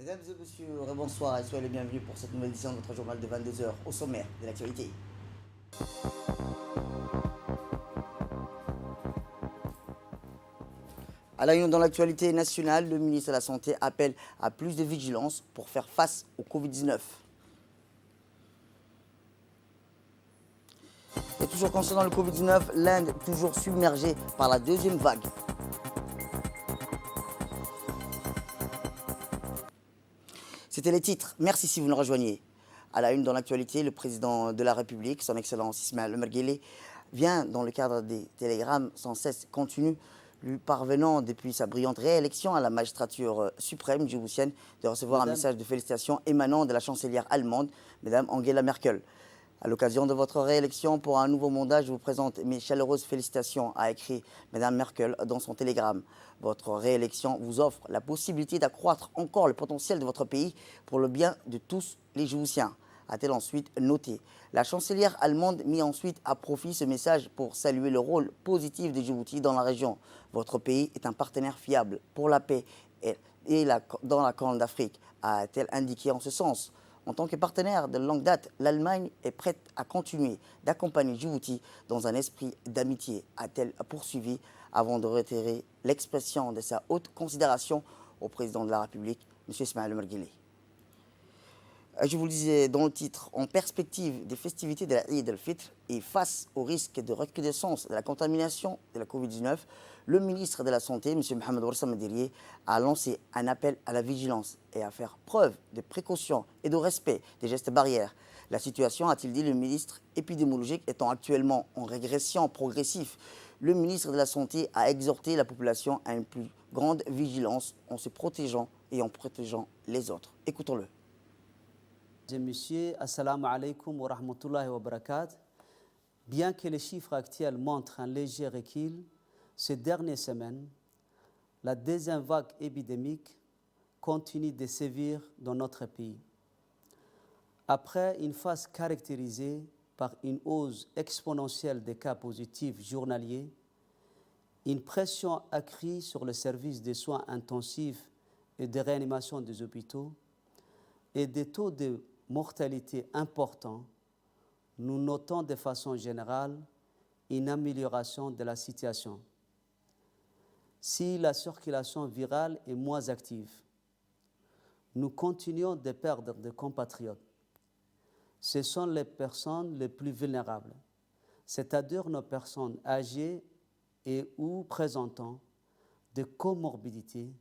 Mesdames et messieurs, bonsoir et soyez les bienvenus pour cette nouvelle édition de votre journal de 22 heures au sommaire de l'actualité. À la une dans l'actualité nationale, le ministre de la Santé appelle à plus de vigilance pour faire face au Covid-19. Et toujours concernant le Covid-19, l'Inde toujours submergée par la deuxième vague. C'était les titres. Merci si vous nous rejoignez. À la une dans l'actualité, le président de la République, son Excellence Ismaël Omar Guelleh, vient, dans le cadre des télégrammes sans cesse continus, lui parvenant depuis sa brillante réélection à la magistrature suprême djiboutienne, de recevoir un message de félicitations émanant de la chancelière allemande, Mme Angela Merkel. À l'occasion de votre réélection pour un nouveau mandat, je vous présente mes chaleureuses félicitations, a écrit Mme Merkel dans son télégramme. Votre réélection vous offre la possibilité d'accroître encore le potentiel de votre pays pour le bien de tous les Djiboutiens, a-t-elle ensuite noté. La chancelière allemande mit ensuite à profit ce message pour saluer le rôle positif de Djibouti dans la région. Votre pays est un partenaire fiable pour la paix dans la Corne d'Afrique, a-t-elle indiqué en ce sens. En tant que partenaire de longue date, l'Allemagne est prête à continuer d'accompagner Djibouti dans un esprit d'amitié, a-t-elle poursuivi avant de retirer l'expression de sa haute considération au président de la République, M. Ismaël Omar Guelleh. Je vous le disais dans le titre, en perspective des festivités de la Eid al-Fitr et face au risque de recrudescence de la contamination de la Covid-19, le ministre de la Santé, M. Mohamed Ouassama Madiriye, a lancé un appel à la vigilance et à faire preuve de précaution et de respect des gestes barrières. La situation, a-t-il dit, le ministre épidémiologique étant actuellement en régression progressive, le ministre de la Santé a exhorté la population à une plus grande vigilance en se protégeant et en protégeant les autres. Écoutons-le. Mesdames et messieurs, assalamu alaikum wa rahmatullahi wa barakatuh. Bien que les chiffres actuels montrent un léger recul, ces dernières semaines, la deuxième vague épidémique continue de sévir dans notre pays. Après une phase caractérisée par une hausse exponentielle des cas positifs journaliers, une pression accrue sur le service des soins intensifs et de réanimation des hôpitaux et des taux de mortalité importants, nous notons de façon générale une amélioration de la situation. Si la circulation virale est moins active, nous continuons de perdre des compatriotes. Ce sont les personnes les plus vulnérables, c'est-à-dire nos personnes âgées et ou présentant des comorbidités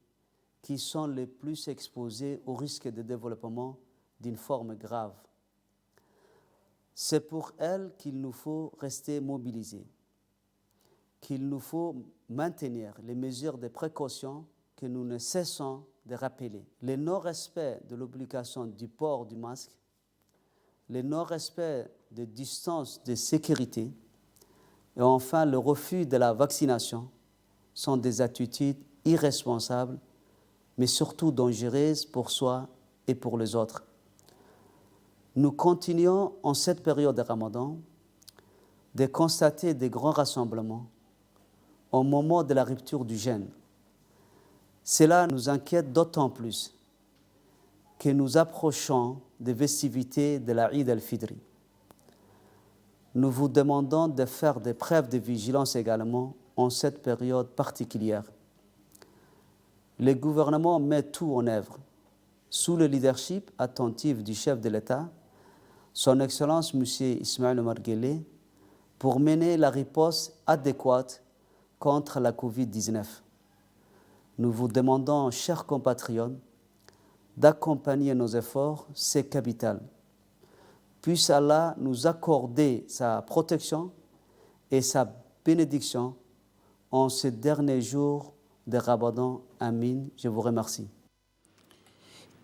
qui sont les plus exposées au risque de développement d'une forme grave. C'est pour elles qu'il nous faut rester mobilisés, qu'il nous faut maintenir les mesures de précaution que nous ne cessons de rappeler. Le non-respect de l'obligation du port du masque, le non-respect des distances de sécurité et enfin le refus de la vaccination sont des attitudes irresponsables mais surtout dangereuses pour soi et pour les autres. Nous continuons en cette période de Ramadan de constater des grands rassemblements au moment de la rupture du jeûne. Cela nous inquiète d'autant plus que nous approchons des festivités de la Eid al-Fitr. Nous vous demandons de faire des preuves de vigilance également en cette période particulière. Le gouvernement met tout en œuvre, sous le leadership attentif du chef de l'État, son Excellence M. Ismaël Omar Guelleh, pour mener la riposte adéquate contre la Covid-19. Nous vous demandons, chers compatriotes, d'accompagner nos efforts, c'est capital. Puisse Allah nous accorder sa protection et sa bénédiction en ces derniers jours de Ramadan. Amin. Je vous remercie.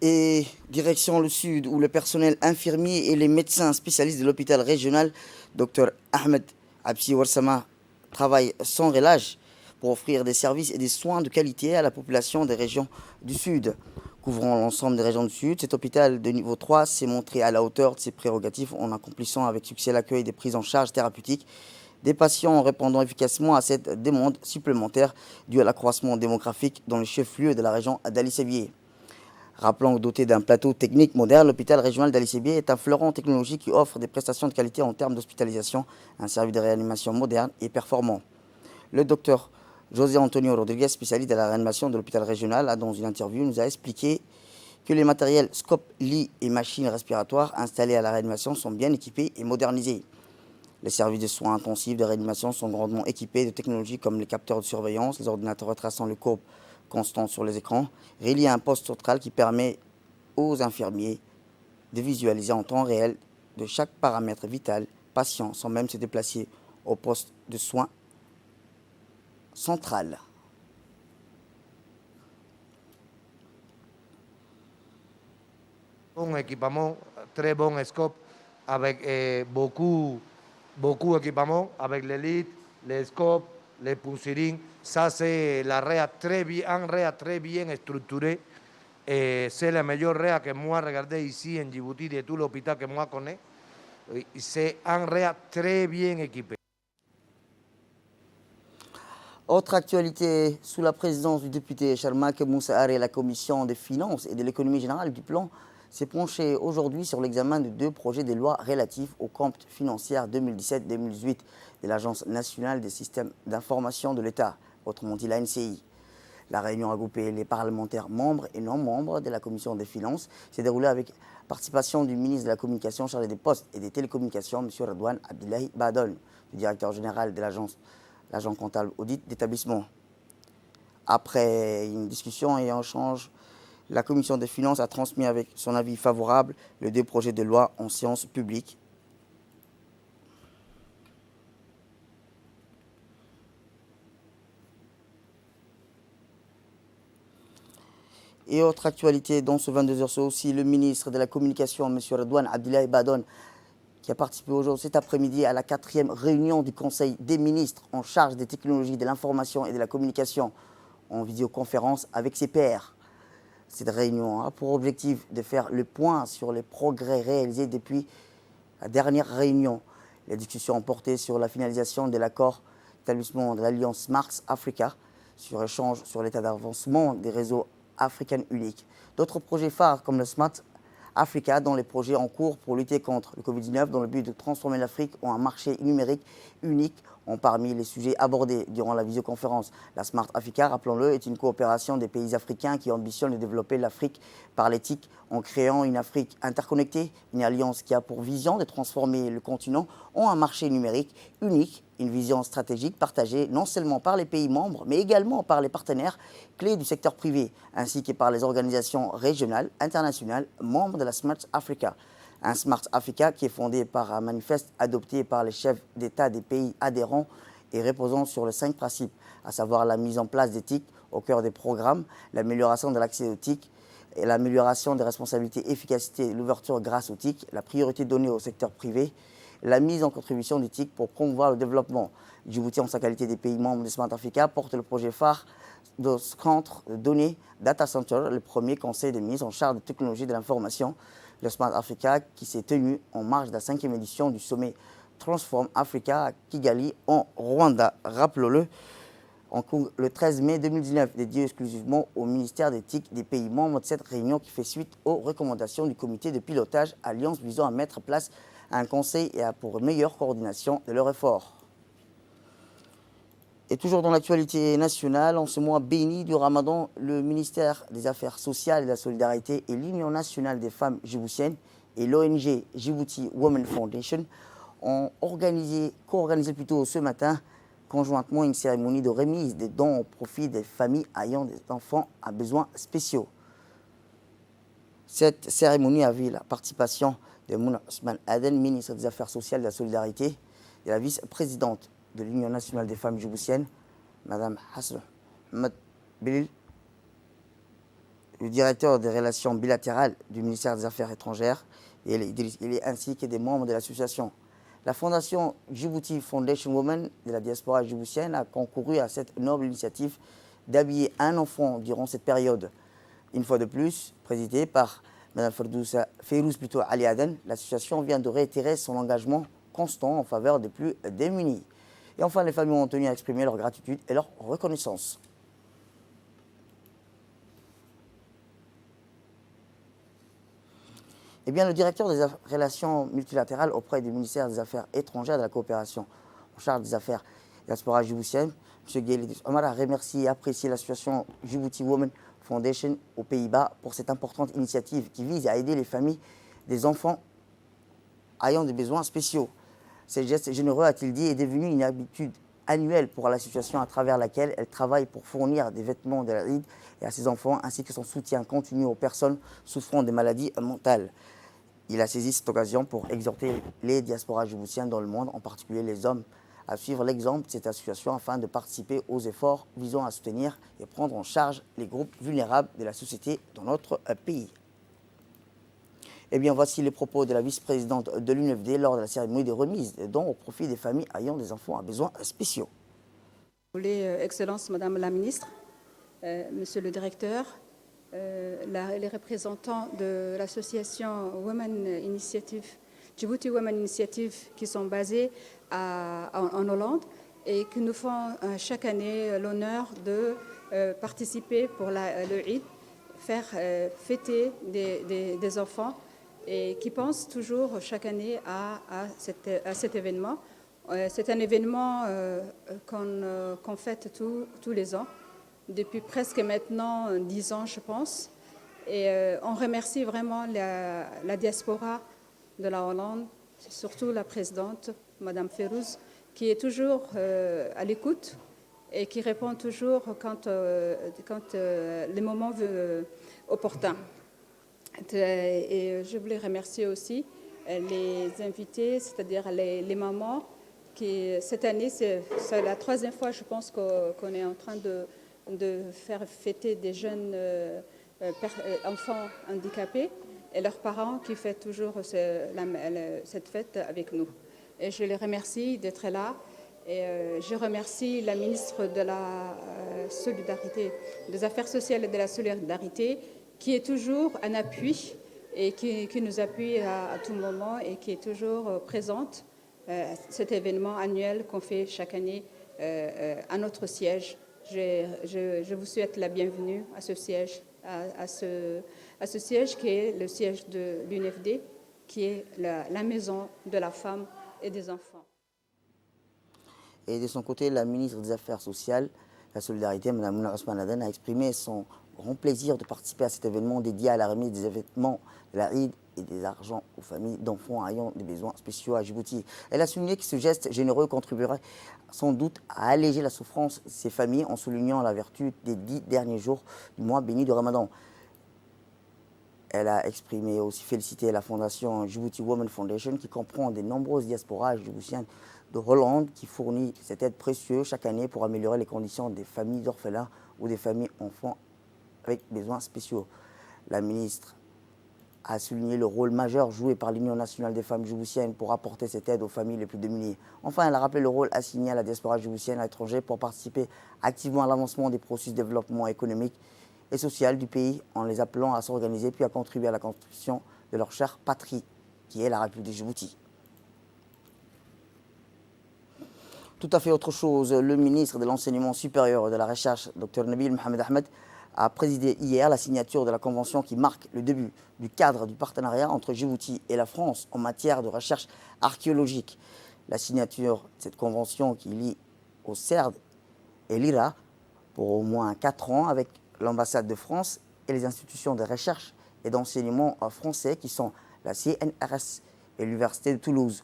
Et direction le sud, où le personnel infirmier et les médecins spécialistes de l'hôpital régional, Dr Ahmed Absi Ouassama, travaillent sans relâche pour offrir des services et des soins de qualité à la population des régions du sud. Couvrant l'ensemble des régions du sud, cet hôpital de niveau 3 s'est montré à la hauteur de ses prérogatives en accomplissant avec succès l'accueil des prises en charge thérapeutiques des patients en répondant efficacement à cette demande supplémentaire due à l'accroissement démographique dans le chef-lieu de la région d'Ali Sévier. Rappelons que doté d'un plateau technique moderne, l'hôpital régional d'Ali-Sébié est un fleuron technologique qui offre des prestations de qualité en termes d'hospitalisation, un service de réanimation moderne et performant. Le docteur José Antonio Rodriguez, spécialiste de la réanimation de l'hôpital régional, dans une interview, nous a expliqué que les matériels scope, lits et machines respiratoires installés à la réanimation sont bien équipés et modernisés. Les services de soins intensifs de réanimation sont grandement équipés de technologies comme les capteurs de surveillance, les ordinateurs retraçant le courbe constant sur les écrans, reliés à un poste central qui permet aux infirmiers de visualiser en temps réel de chaque paramètre vital patient sans même se déplacer au poste de soins central. Un équipement, très bon scope, avec beaucoup d'équipements, avec les lits, les scopes, les poussirines. Ça, c'est la réa un réa très bien structuré. C'est la meilleure réa que moi regardé ici en Djibouti de tout l'hôpital que moi connais. C'est un réa très bien équipé. Autre actualité, sous la présidence du député Charmak Moussa Aré, la commission des finances et de l'économie générale du plan s'est penchée aujourd'hui sur l'examen de 2 projets de loi relatifs aux comptes financiers 2017-2018 de l'Agence nationale des systèmes d'information de l'État, autrement dit l'ANCI. La réunion a groupé les parlementaires membres et non membres de la commission des finances s'est déroulée avec participation du ministre de la Communication chargé des Postes et des Télécommunications, M. Redouane Abdullahi Badon, du directeur général de l'agent comptable audit d'établissement. Après une discussion et un échange, la commission des finances a transmis avec son avis favorable les 2 projets de loi en séance publique. Et autre actualité dans ce 22h, c'est aussi le ministre de la Communication, M. Redouane Abdullahi Badon, qui a participé aujourd'hui, cet après-midi, à la 4e réunion du Conseil des ministres en charge des technologies de l'information et de la communication en vidéoconférence avec ses pairs. Cette réunion a pour objectif de faire le point sur les progrès réalisés depuis la dernière réunion. Les discussions ont porté sur la finalisation de l'accord d'établissement de l'Alliance Smart Africa, sur échange sur l'état d'avancement des réseaux africains uniques. D'autres projets phares comme le Smart Africa, dont les projets en cours pour lutter contre le Covid-19 dans le but de transformer l'Afrique en un marché numérique unique, ont parmi les sujets abordés durant la visioconférence. La Smart Africa, rappelons-le, est une coopération des pays africains qui ambitionne de développer l'Afrique par l'éthique en créant une Afrique interconnectée, une alliance qui a pour vision de transformer le continent en un marché numérique unique, une vision stratégique partagée non seulement par les pays membres, mais également par les partenaires clés du secteur privé, ainsi que par les organisations régionales, internationales, membres de la Smart Africa. Un Smart Africa qui est fondé par un manifeste adopté par les chefs d'État des pays adhérents et reposant sur les 5 principes, à savoir la mise en place d'éthique au cœur des programmes, l'amélioration de l'accès aux TIC, et l'amélioration des responsabilités, efficacité et l'ouverture grâce aux TIC, la priorité donnée au secteur privé, la mise en contribution du TIC pour promouvoir le développement. Djibouti, en sa qualité des pays membres de Smart Africa, porte le projet phare de centre de données Data Center, le premier conseil de mise en charge de technologie de l'information, le Smart Africa, qui s'est tenu en marge de la 5e édition du sommet Transform Africa à Kigali, en Rwanda. Rappelons-le, en cours le 13 mai 2019, dédié exclusivement au ministère des TIC des pays membres de cette réunion qui fait suite aux recommandations du comité de pilotage Alliance visant à mettre en place un conseil et pour meilleure coordination de leurs efforts. Et toujours dans l'actualité nationale, en ce mois béni du Ramadan, le ministère des Affaires sociales et de la solidarité et l'Union nationale des femmes djiboutiennes et l'ONG Djibouti Women Foundation ont co-organisé plutôt ce matin conjointement une cérémonie de remise des dons au profit des familles ayant des enfants à besoins spéciaux. Cette cérémonie a vu la participation de Mouna Ousmane Aden, ministre des Affaires sociales et de la solidarité, et la vice-présidente de l'Union nationale des femmes djiboutiennes, Mme Hassan Ahmed Belil, le directeur des relations bilatérales du ministère des Affaires étrangères, et ainsi que des membres de l'association. La fondation Djibouti Foundation Women de la diaspora djiboutienne a concouru à cette noble initiative d'habiller un enfant durant cette période. Une fois de plus, présidée par Mme Feirouz Ali Aden, l'association vient de réitérer son engagement constant en faveur des plus démunis. Et enfin, les familles ont tenu à exprimer leur gratitude et leur reconnaissance. Eh bien, le directeur des relations multilatérales auprès du ministère des Affaires étrangères et de la coopération en charge des affaires diaspora djiboutienne, M. Guéli Omar, a remercié et apprécié l'association Djibouti Women Foundation aux Pays-Bas pour cette importante initiative qui vise à aider les familles des enfants ayant des besoins spéciaux. Ce geste généreux, a-t-il dit, est devenu une habitude annuelle pour l'association à travers laquelle elle travaille pour fournir des vêtements de l'Aïd et à ses enfants, ainsi que son soutien continu aux personnes souffrant des maladies mentales. Il a saisi cette occasion pour exhorter les diasporas djiboutiens dans le monde, en particulier les hommes, à suivre l'exemple de cette association afin de participer aux efforts visant à soutenir et prendre en charge les groupes vulnérables de la société dans notre pays. Eh bien, voici les propos de la vice-présidente de l'UNFD lors de la cérémonie de remise des dons au profit des familles ayant des enfants à besoins spéciaux. Excellence, Madame la Ministre, Monsieur le Directeur, les représentants de l'association Women Initiative, Djibouti Women Initiative, qui sont basés en Hollande et qui nous font chaque année l'honneur de participer pour le Eid, faire fêter des enfants et qui pensent toujours chaque année à cet événement. C'est un événement qu'on fête tous les ans, depuis presque maintenant 10 ans, je pense. Et on remercie vraiment la diaspora de la Hollande, surtout la présidente, Madame Férouz, qui est toujours à l'écoute et qui répond toujours quand les moments opportuns. Et je voulais remercier aussi les invités, c'est-à-dire les mamans, qui cette année, c'est la troisième fois, je pense, qu'on est en train de faire fêter des jeunes enfants handicapés et leurs parents qui fêtent toujours cette fête avec nous. Et je les remercie d'être là. Et je remercie la ministre de la Solidarité, des Affaires sociales et de la Solidarité, qui est toujours un appui et qui nous appuie à tout moment et qui est toujours présente à cet événement annuel qu'on fait chaque année à notre siège. Je vous souhaite la bienvenue à ce siège, à ce siège qui est le siège de l'UNFD, qui est la maison de la femme et des enfants. Et de son côté, la ministre des Affaires sociales, de la Solidarité, Mme Mouna Ousmane Aden, a exprimé son grand plaisir de participer à cet événement dédié à la remise des vêtements de la Eid et des argents aux familles d'enfants ayant des besoins spéciaux à Djibouti. Elle a souligné que ce geste généreux contribuerait sans doute à alléger la souffrance de ces familles en soulignant la vertu des 10 derniers jours du mois béni de Ramadan. Elle a exprimé aussi félicité la fondation Djibouti Women Foundation qui comprend de nombreuses diasporas djiboutiennes de Hollande qui fournit cette aide précieuse chaque année pour améliorer les conditions des familles d'orphelins ou des familles enfants avec besoins spéciaux. La ministre a souligné le rôle majeur joué par l'Union nationale des femmes djiboutiennes pour apporter cette aide aux familles les plus démunies. Enfin, elle a rappelé le rôle assigné à la diaspora djiboutienne à l'étranger pour participer activement à l'avancement des processus de développement économique et social du pays en les appelant à s'organiser puis à contribuer à la construction de leur chère patrie, qui est la République de Djibouti. Tout à fait autre chose, le ministre de l'Enseignement supérieur et de la Recherche, Dr Nabil Mohamed Ahmed, a présidé hier la signature de la convention qui marque le début du cadre du partenariat entre Djibouti et la France en matière de recherche archéologique. La signature de cette convention qui lie au CERD et l'IRA pour au moins 4 ans avec l'ambassade de France et les institutions de recherche et d'enseignement français qui sont la CNRS et l'Université de Toulouse.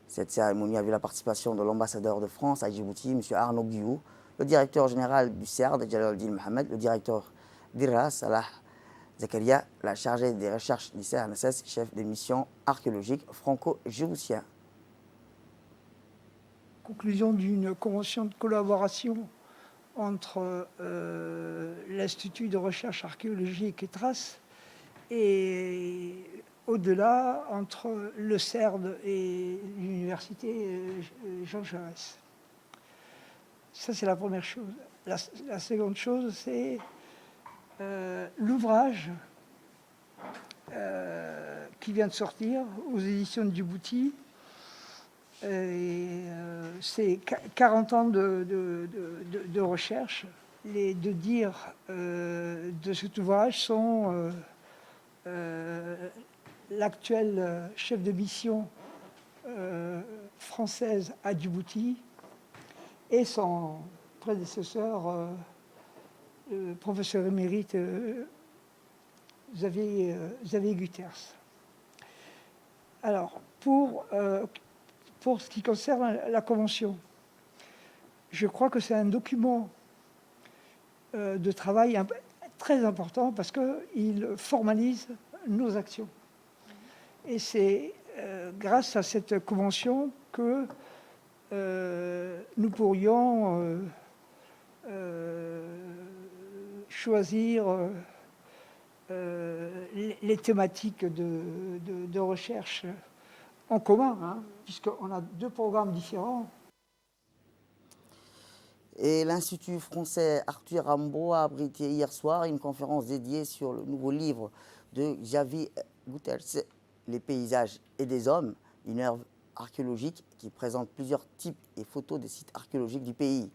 Cette cérémonie a vu la participation de l'ambassadeur de France à Djibouti, M. Arnaud Guillou, le directeur général du CERD, Jalal-Din Mohamed, le directeur d'IRA, Salah Zakaria, la chargée des recherches du CNRS, chef des missions archéologiques franco-djiboutiens. Conclusion d'une convention de collaboration entre l'Institut de recherche archéologique et Traces et au-delà entre le CERD et l'université Jean Jaurès. Ça, c'est la première chose. La seconde chose, c'est l'ouvrage qui vient de sortir aux éditions de Djibouti. C'est 40 ans de recherche. Les deux dires de cet ouvrage sont l'actuel chef de mission française à Djibouti et son prédécesseur, le professeur émérite Xavier Guterres. Alors, pour ce qui concerne la Convention, je crois que c'est un document de travail très important parce qu'il formalise nos actions. Et c'est grâce à cette convention que nous pourrions choisir les thématiques de recherche en commun, hein, puisqu'on a 2 programmes différents. Et l'Institut français Arthur Rimbaud a abrité hier soir une conférence dédiée sur le nouveau livre de Xavier Guterres, Les paysages et des hommes, une œuvre archéologique qui présente plusieurs types et photos des sites archéologiques du pays.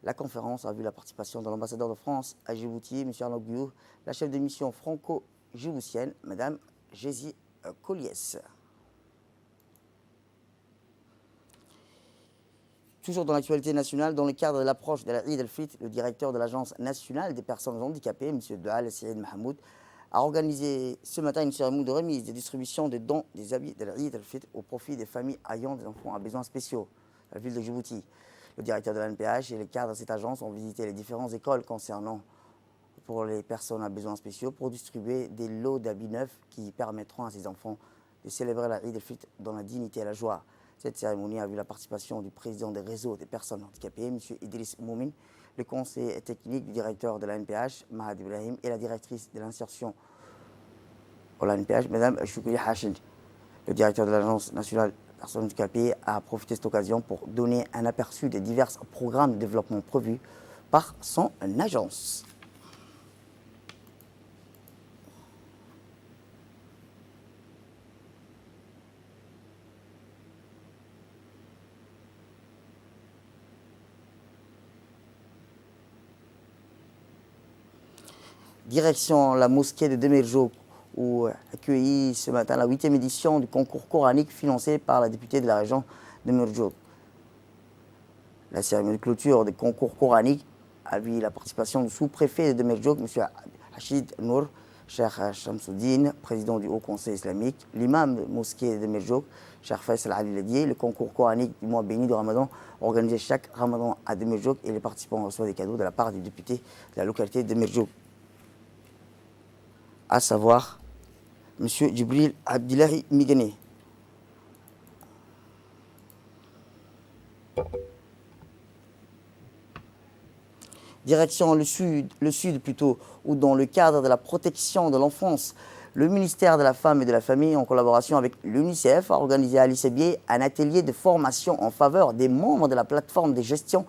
La conférence a vu la participation de l'ambassadeur de France à Djibouti, M. Arnaud Guyot, la chef de mission franco-djiboutienne, Mme Jésie Colliès. Toujours dans l'actualité nationale, dans le cadre de l'approche de la Eid al-Fitr, le directeur de l'Agence nationale des personnes handicapées, M. Dahal Saïd Mahmoud, a organisé ce matin une cérémonie de remise et distribution des dons des habits de la Eid al-Fitr au profit des familles ayant des enfants à besoins spéciaux à la ville de Djibouti. Le directeur de l'ANPH et les cadres de cette agence ont visité les différentes écoles concernant pour les personnes à besoins spéciaux pour distribuer des lots d'habits neufs qui permettront à ces enfants de célébrer la Eid al-Fitr dans la dignité et la joie. Cette cérémonie a vu la participation du président des réseaux des personnes handicapées, M. Idriss Moumin, le conseiller technique du directeur de l'ANPH, Mahad Ibrahim, et la directrice de l'insertion au l'ANPH, Mme Choukri Hachid. Le directeur de l'Agence nationale des personnes handicapées a profité de cette occasion pour donner un aperçu des divers programmes de développement prévus par son agence. Direction la mosquée de Demerjo, où accueilli ce matin la 8e édition du concours coranique financé par la députée de la région de Demerjo. La cérémonie de clôture des concours coraniques a vu la participation du sous-préfet de Demerjo, M. Hachid Nour, Cheikh Shamsuddin, président du Haut Conseil islamique, l'imam de mosquée de Demerjo, Cheikh Faisal Ali Ladier, le concours coranique du mois béni de Ramadan, organisé chaque Ramadan à Demerjo, et les participants reçoivent des cadeaux de la part du député de la localité de Demerjo, à savoir M. Djibril Abdillahi Migane. Direction le sud plutôt, où dans le cadre de la protection de l'enfance, le ministère de la Femme et de la Famille, en collaboration avec l'UNICEF, a organisé à Lissébié un atelier de formation en faveur des membres de la plateforme de gestion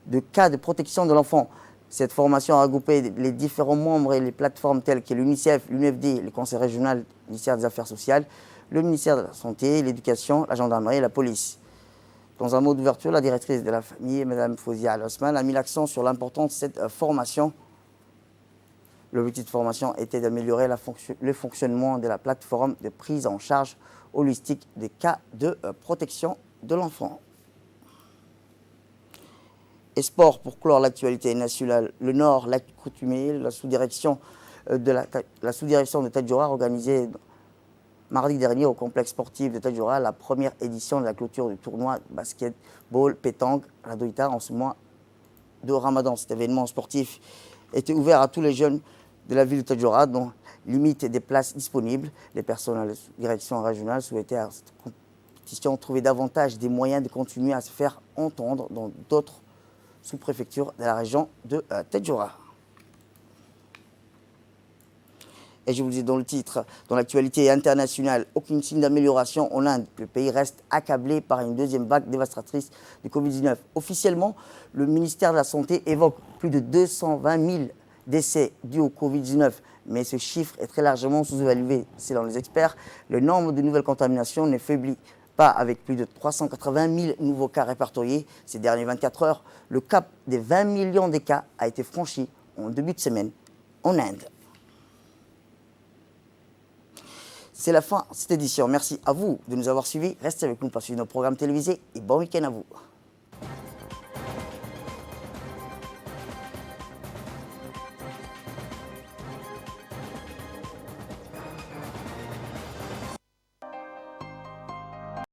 de cas de protection de l'enfant. Cette formation a regroupé les différents membres et les plateformes telles que l'UNICEF, l'UNFD, le Conseil régional, le ministère des Affaires sociales, le ministère de la Santé, l'Éducation, la gendarmerie et la police. Dans un mot d'ouverture, la directrice de la famille, Mme Fouzia Al-Osman, a mis l'accent sur l'importance de cette formation. L'objectif de formation était d'améliorer le fonctionnement de la plateforme de prise en charge holistique des cas de protection de l'enfant. Et sport, pour clore l'actualité nationale, le Nord, lac coutumier, la sous-direction de Tadjoura a organisé mardi dernier au complexe sportif de Tadjoura la première édition de la clôture du tournoi basketball pétanque Radoïta en ce mois de Ramadan. Cet événement sportif était ouvert à tous les jeunes de la ville de Tadjoura, dont limite des places disponibles. Les personnes à la direction régionale souhaitaient à cette compétition trouver davantage des moyens de continuer à se faire entendre dans d'autres sous-préfecture de la région de Tadjoura. Et je vous dis dans le titre, dans l'actualité internationale, aucune signe d'amélioration en Inde. Le pays reste accablé par une deuxième vague dévastatrice du Covid-19. Officiellement, le ministère de la Santé évoque plus de 220 000 décès dus au Covid-19. Mais ce chiffre est très largement sous-évalué. Selon les experts, le nombre de nouvelles contaminations ne faiblit pas avec plus de 380 000 nouveaux cas répertoriés ces dernières 24 heures. Le cap des 20 millions de cas a été franchi en début de semaine en Inde. C'est la fin de cette édition. Merci à vous de nous avoir suivis. Restez avec nous pour suivre nos programmes télévisés et bon week-end à vous.